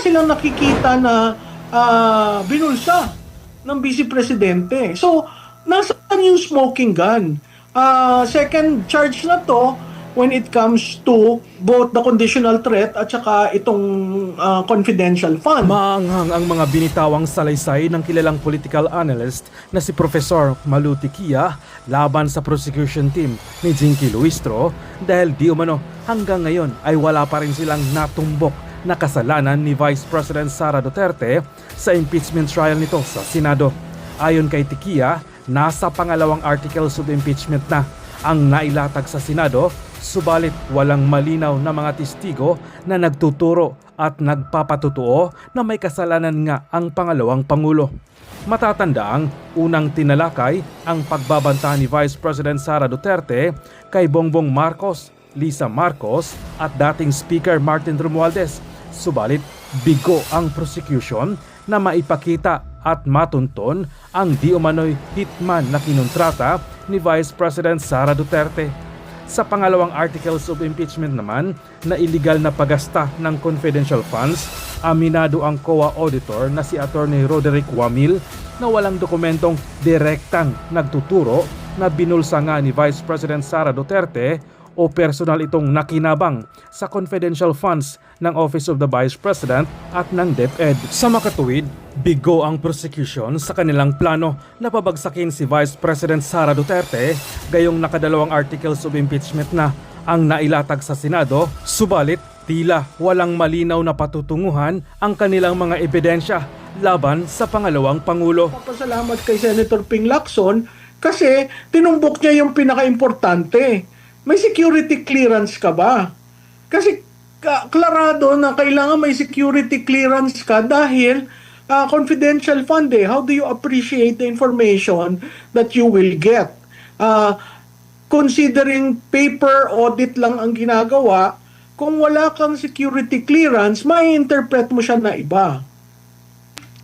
silang nakikita na binulsa ng Vice Presidente. So, nasaan yung smoking gun? Second charge na to when it comes to both the conditional threat at saka itong confidential fund. Maanghang ang mga binitawang salaysay ng kilalang political analyst na si Professor Malu Tiquia laban sa prosecution team ni Jinky Luistro dahil di umano hanggang ngayon ay wala pa rin silang natumbok na kasalanan ni Vice President Sara Duterte sa impeachment trial nito sa Senado. Ayon kay Tiquia, nasa pangalawang articles of impeachment na ang nailatag sa Senado, subalit walang malinaw na mga testigo na nagtuturo at nagpapatutuo na may kasalanan nga ang pangalawang Pangulo. Matatandaang unang tinalakay ang pagbabanta ni Vice President Sara Duterte kay Bongbong Marcos, Lisa Marcos at dating Speaker Martin Romualdez. Subalit bigo ang prosecution na maipakita at matunton ang di umano'y hitman na kinontrata ni Vice President Sara Duterte. Sa pangalawang articles of impeachment naman na illegal na paggasta ng confidential funds, aminado ang COA auditor na si Attorney Roderick Wamil na walang dokumentong direktang nagtuturo na binulsa nga ni Vice President Sara Duterte o personal itong nakinabang sa confidential funds ng Office of the Vice President at ng DepEd. Sa makatuwid, bigo ang prosecution sa kanilang plano na pabagsakin si Vice President Sara Duterte gayong nakadalawang articles of impeachment na ang nailatag sa Senado, subalit tila walang malinaw na patutunguhan ang kanilang mga ebidensya laban sa pangalawang Pangulo. Papasalamat kay Senator Ping Lacson kasi tinumbok niya yung pinaka-importante. May security clearance ka ba? Kasi klarado na kailangan may security clearance ka dahil confidential fund eh. How do you appreciate the information that you will get? Considering paper audit lang ang ginagawa, kung wala kang security clearance, mai-interpret mo siya na iba.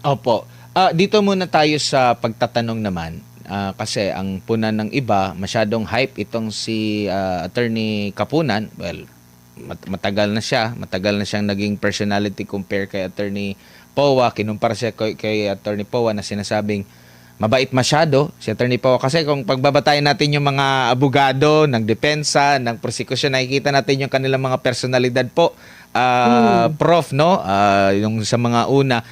Opo. Dito muna tayo sa pagtatanong naman. Kasi ang punan ng iba, masyadong hype itong si Attorney Kapunan. Well, matagal na siyang naging personality compare kay Attorney Powa. Kinumpara siya kay Attorney Powa na sinasabing mabait masyado si Attorney Powa. Kasi kung pagbabatayin natin yung mga abogado ng depensa, ng prosecution, nakikita natin yung kanilang mga personalidad po. Prof, no? Yung sa mga una.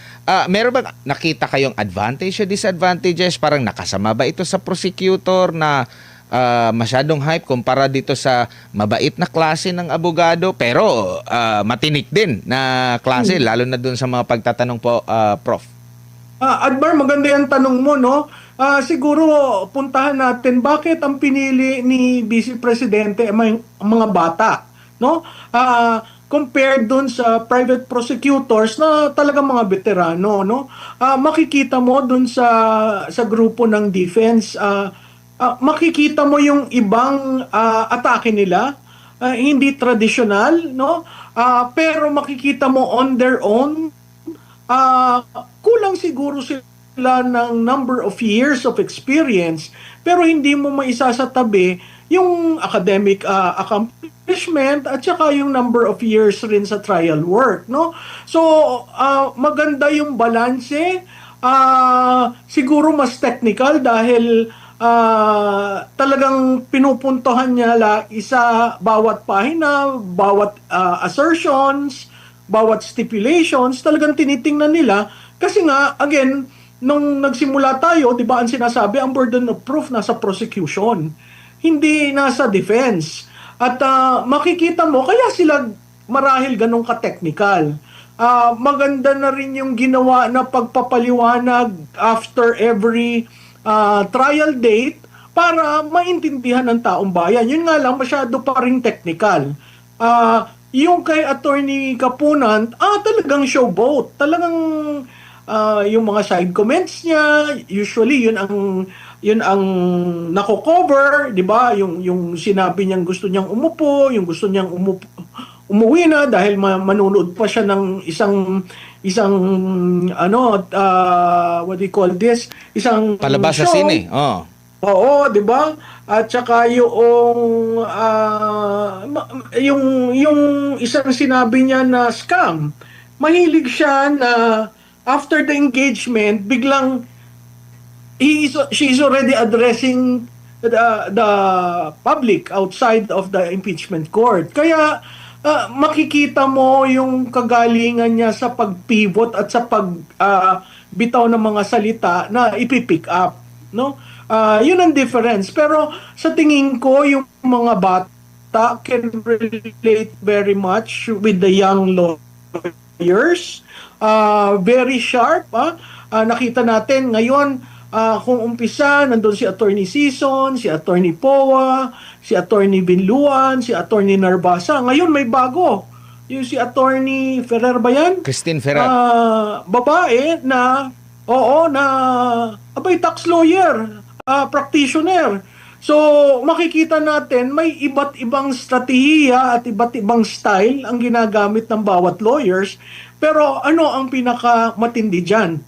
Meron ba nakita kayong advantage o disadvantages? Parang nakasama ba ito sa prosecutor na masyadong hype kumpara dito sa mabait na klase ng abogado pero matinik din na klase lalo na dun sa mga pagtatanong po, Prof? Admar, maganda yung tanong mo, no? Siguro puntahan natin bakit ang pinili ni Vice Presidente ang mga bata, no? Compared dun sa private prosecutors na talagang mga veterano, no? Makikita mo dun sa grupo ng defense, makikita mo yung ibang atake nila, hindi traditional, no? Pero makikita mo on their own, kulang siguro sila ng number of years of experience, pero hindi mo maisasatabi yung academic accomplishment at saka yung number of years rin sa trial work, no? So, maganda yung balanse. Siguro mas technical dahil talagang pinupuntohan niya bawat pahina, bawat assertions, bawat stipulations, talagang tinitingnan nila. Kasi nga, again, nung nagsimula tayo, di ba ang sinasabi, ang burden of proof nasa prosecution, hindi nasa defense. At makikita mo, kaya sila marahil ganun ka-technical. Maganda na rin yung ginawa na pagpapaliwanag after every trial date para maintindihan ng taong bayan. Yun nga lang, masyado pa rin technical. Yung kay Attorney Kapunan, talagang showboat. Talagang yung mga side comments niya, usually yun ang nako-cover, 'di ba? Yung sinabi niyang gusto niyang umupo, yung gusto niyang umuwi na dahil manonood pa siya ng isang what do you call this? Isang palabas sa show. sine. Oo, 'di ba? At saka yung isang sinabi niya na scam mahilig siya na after the engagement, biglang she is already addressing the public outside of the impeachment court. Kaya makikita mo yung kagalingan niya sa pag-pivot at sa bitaw ng mga salita na ipipick up, no? Yun ang difference. Pero sa tingin ko, yung mga bata can relate very much with the young lawyers. Very sharp. Nakita natin ngayon, kung umpisa, nandun si Attorney Sison, si Attorney Poa, si Attorney Binluan, si Attorney Narbasa. Ngayon may bago. Yung si Attorney Ferrer ba yan? Christine Ferrer. Babae na, abay, tax lawyer, practitioner. So, makikita natin may iba't ibang strategiya at iba't ibang style ang ginagamit ng bawat lawyers. Pero ano ang pinakamatindi dyan?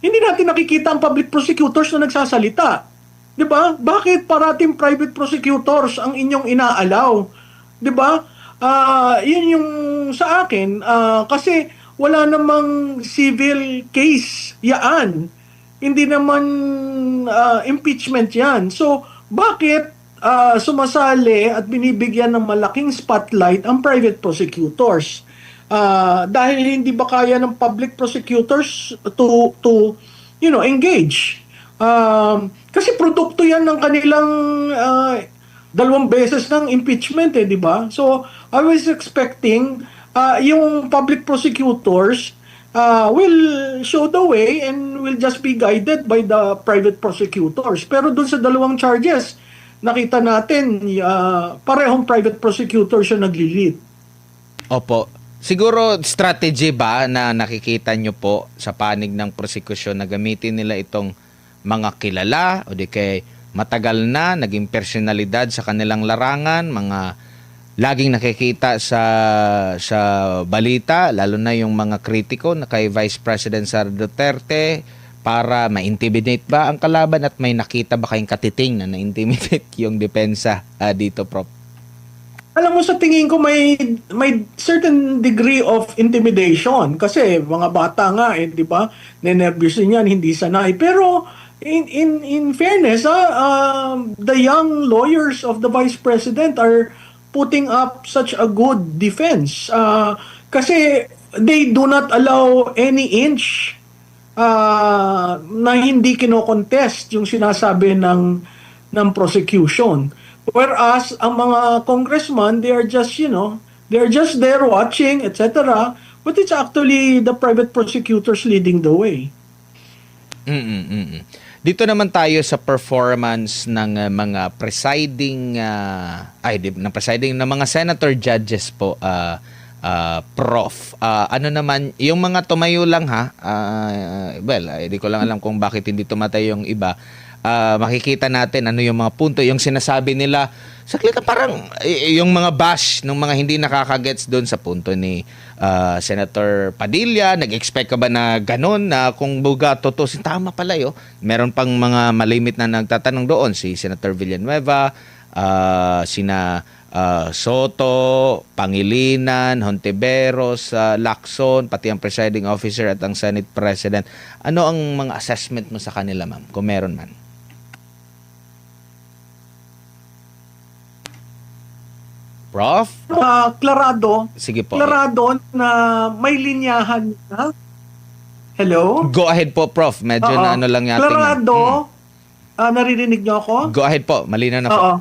Hindi natin nakikita ang public prosecutors na nagsasalita. 'Di ba? Bakit parating private prosecutors ang inyong inaalaw? 'Di ba? Yun yung sa akin kasi wala namang civil case yaan. Hindi naman impeachment 'yan. So, bakit sumasali at binibigyan ng malaking spotlight ang private prosecutors? Dahil hindi ba kaya ng public prosecutors to engage. Kasi produkto yan ng kanilang 2 beses ng impeachment, di ba? So, I was expecting yung public prosecutors will show the way and will just be guided by the private prosecutors. Pero dun sa 2 charges, nakita natin parehong private prosecutors yung nagli-lead. Opo. Siguro strategy ba na nakikita nyo po sa panig ng prosekusyon na gamitin nila itong mga kilala o di kay matagal na naging personalidad sa kanilang larangan, mga laging nakikita sa balita, lalo na yung mga kritiko na kay Vice President Sara Duterte, para ma-intimidate ba ang kalaban at may nakita ba kayong katiting na na-intimidate yung depensa dito, Prof? Alam mo, sa tingin ko may certain degree of intimidation kasi mga bata nga di ba? Nenervyos yan, hindi sanay. Pero in fairness, the young lawyers of the Vice President are putting up such a good defense. Kasi they do not allow any inch na hindi kino-contest yung sinasabi ng prosecution. Whereas ang mga congressman, they are just there watching, etc. But it's actually the private prosecutors leading the way. Dito naman tayo sa performance ng mga presiding ng mga senator judges po, Prof. Ano naman yung mga tumayo lang hindi ko lang alam kung bakit hindi tumatay yung iba. Makikita natin ano yung mga punto, yung sinasabi nila saklit parang yung mga bash ng mga hindi nakakagets doon sa punto ni Senator Padilla. Nag-expect ka ba na ganun, na kung buga totoo, tama pala yun. Meron pang mga malimit na nagtatanong doon, si Senator Villanueva, sina Soto, Pangilinan, Hontiveros, Lacson, pati ang presiding officer at ang Senate President. Ano ang mga assessment mo sa kanila, ma'am, kung meron man? Prof? Klarado. Sige po. Klarado na may linyahan. Hello? Go ahead po, Prof. Medyo na ano lang yating. Klarado. Naririnig niyo ako? Go ahead po. Malina na po.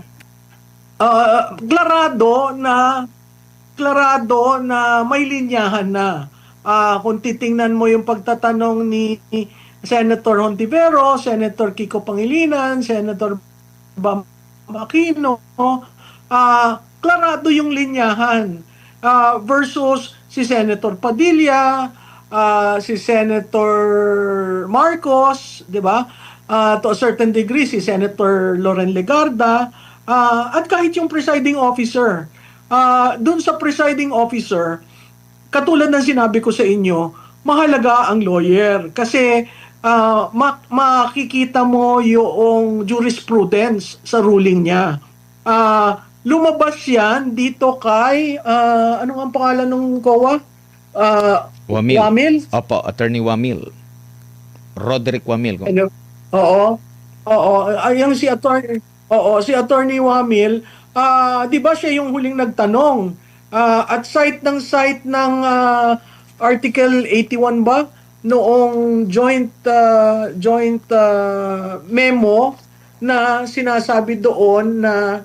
Klarado na may linyahan na. Kung titingnan mo yung pagtatanong ni Senator Hontiveros, Senator Kiko Pangilinan, Senator Bam Aquino, klarado yung linyahan versus si Senator Padilla, si Senator Marcos, di ba? To a certain degree, si Senator Loren Legarda, at kahit yung presiding officer. Doon sa presiding officer, katulad ng sinabi ko sa inyo, mahalaga ang lawyer kasi makikita mo yung jurisprudence sa ruling niya. Lumabas yan dito kay, ano ang pangalan ng COA? Wamil. Wamil? Opo, Attorney Wamil. Roderick Wamil. Ano? Oo. Oo, yung si attorney, oo, si Attorney Wamil, 'di ba siya yung huling nagtanong? At site ng Article 81 ba noong joint memo na sinasabi doon na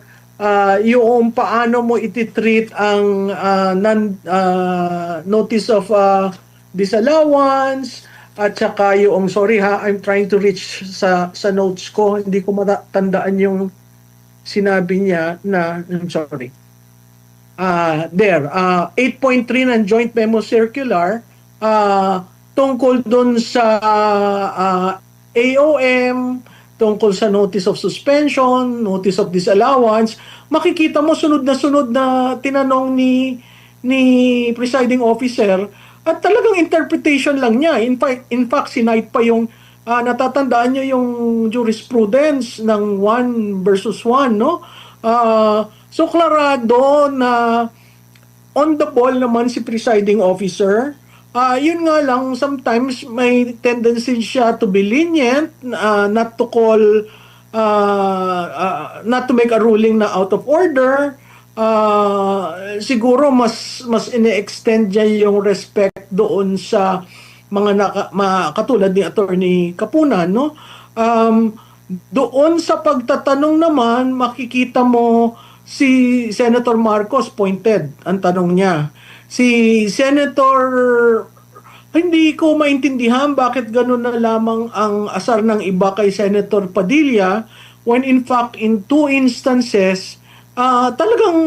yung paano mo ititreat ang notice of disallowance at saka yung, sorry ha, I'm trying to reach sa notes ko, hindi ko matandaan yung sinabi niya na, I'm sorry. There, 8.3 ng Joint Memo Circular, tungkol dun sa AOM, tungkol sa Notice of Suspension, Notice of Disallowance, makikita mo sunod na tinanong ni presiding officer at talagang interpretation lang niya. In fact sinite pa yung natatandaan niyo yung jurisprudence ng 1 versus 1, no? So klarado na on the ball naman si presiding officer. Yun nga lang, sometimes may tendency siya to be lenient, not to call, not to make a ruling na out of order. Siguro mas ine-extend niya yung respect doon sa mga katulad ni Attorney Kapunan, no? Doon sa pagtatanong naman, makikita mo si Senator Marcos pointed ang tanong niya. Si Senator, hindi ko maintindihan bakit gano'n na lamang ang asar ng iba kay Senator Padilla when in fact in 2 instances, talagang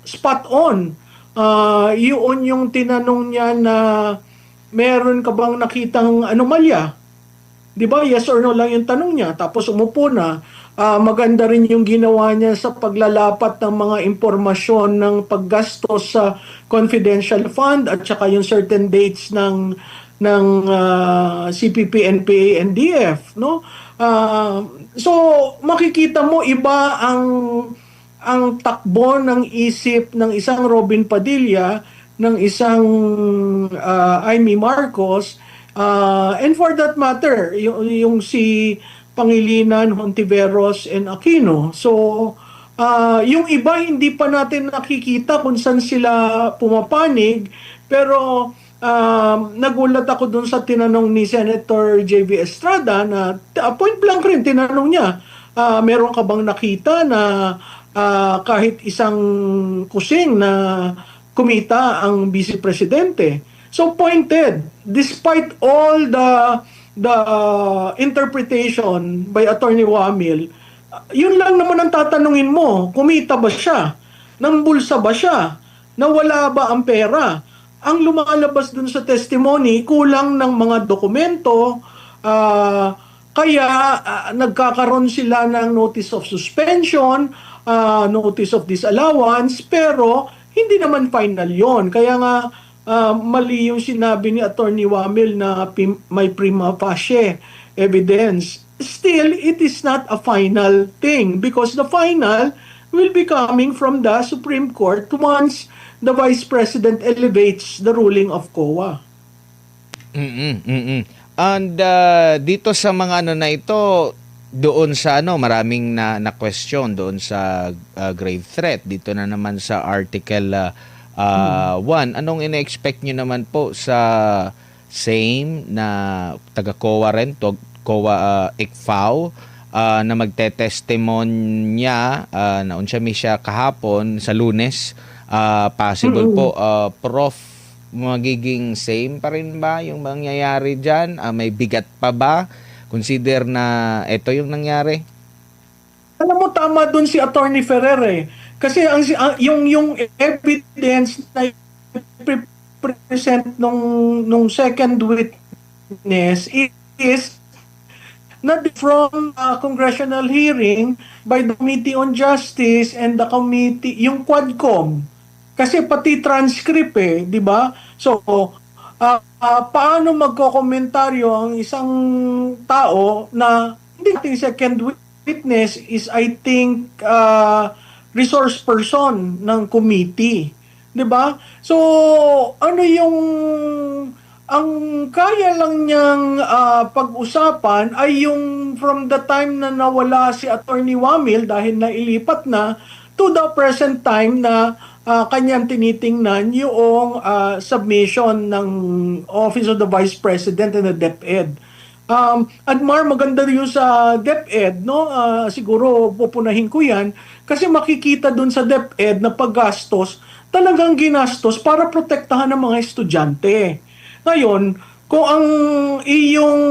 spot on. Yun yung tinanong niya na meron ka bang nakitang anomalya? Di ba? Yes or no lang yung tanong niya. Tapos umupo na. Maganda rin yung ginawa niya sa paglalapat ng mga impormasyon ng paggastos sa confidential fund at saka yung certain dates ng CPP, NPA, NDF, no? So makikita mo iba ang takbo ng isip ng isang Robin Padilla, ng isang Amy Marcos, and for that matter yung si Pangilinan, Hontiveros, and Aquino. So, yung iba hindi pa natin nakikita kung saan sila pumapanig, pero nagulat ako dun sa tinanong ni Senator J.V. Estrada na point blank rin tinanong niya, meron ka bang nakita na kahit isang kusing na kumita ang Vice Presidente? So pointed, despite all the interpretation by Attorney Wamil, yun lang naman ang tatanungin mo, kumita ba siya? Nang bulsa ba siya? Nawala ba ang pera? Ang lumalabas dun sa testimony, kulang ng mga dokumento, kaya nagkakaroon sila ng notice of suspension, notice of disallowance, pero hindi naman final yon. Kaya nga, mali yung sinabi ni Attorney Wamil na may prima facie evidence. Still, it is not a final thing because the final will be coming from the Supreme Court once the Vice President elevates the ruling of COA. And dito sa mga ano na ito, doon sa maraming na question doon sa grave threat. Dito na naman sa Article 1, anong ina-expect nyo naman po sa same na taga-COA rin, COA ICFAO, na magte-testimonya na unsiya siya kahapon sa Lunes, possible po, Prof, magiging same pa rin ba yung mangyayari dyan? May bigat pa ba? Consider na ito yung nangyari? Alam mo, tama dun si Attorney Ferrer eh. Kasi yung evidence na present nung second witness is not from congressional hearing by the Committee on Justice and the committee, yung Quadcom. Kasi pati transcript eh, di ba? So, paano magkokomentaryo ang isang tao na hindi natin second witness is I think resource person ng committee. 'di ba? So, ano yung ang kaya lang niyang pag-usapan ay yung from the time na nawala si Attorney Wamil dahil nailipat na to the present time na kanyang tinitingnan yung submission ng Office of the Vice President and the DepEd. Admar, maganda rin yung sa DepEd, no? Siguro pupunahin ko yan kasi makikita dun sa DepEd na paggastos, talagang ginastos para protektahan ng mga estudyante. Ngayon, kung ang iyong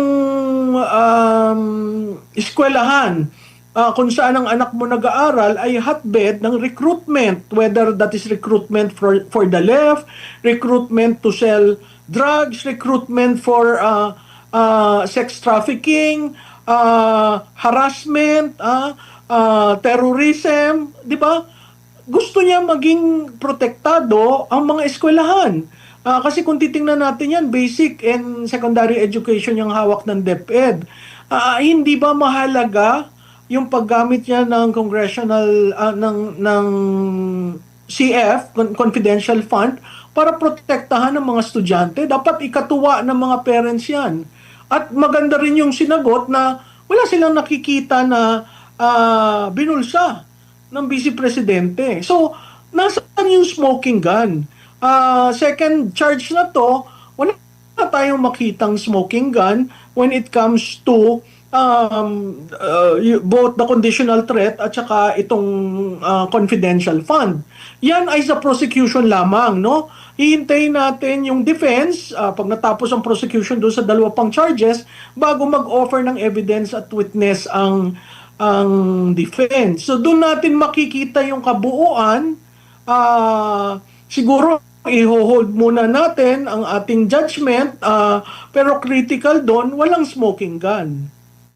eskwelahan, kung saan ang anak mo nag-aaral ay hotbed ng recruitment, whether that is recruitment for the left, recruitment to sell drugs, recruitment for sex trafficking, harassment, terrorism, di ba? Gusto niya maging protektado ang mga eskwelahan. Kasi kung titingnan natin yan, basic and secondary education yung hawak ng DepEd. Hindi ba mahalaga yung paggamit niya ng congressional, ng CF, confidential fund, para protektahan ng mga estudyante? Dapat ikatuwa ng mga parents yan. At maganda rin yung sinagot na wala silang nakikita na binulsa ng Vice Presidente. So, nasaan yung smoking gun? Second charge na to, wala tayong makitang smoking gun when it comes to both the conditional threat at saka itong confidential fund. Yan ay sa prosecution lamang, no? Hihintayin natin yung defense pag natapos ang prosecution doon sa dalawa pang charges bago mag-offer ng evidence at witness ang defense. So doon natin makikita yung kabuuan. Siguro i-hold muna natin ang ating judgment, pero critical doon, walang smoking gun.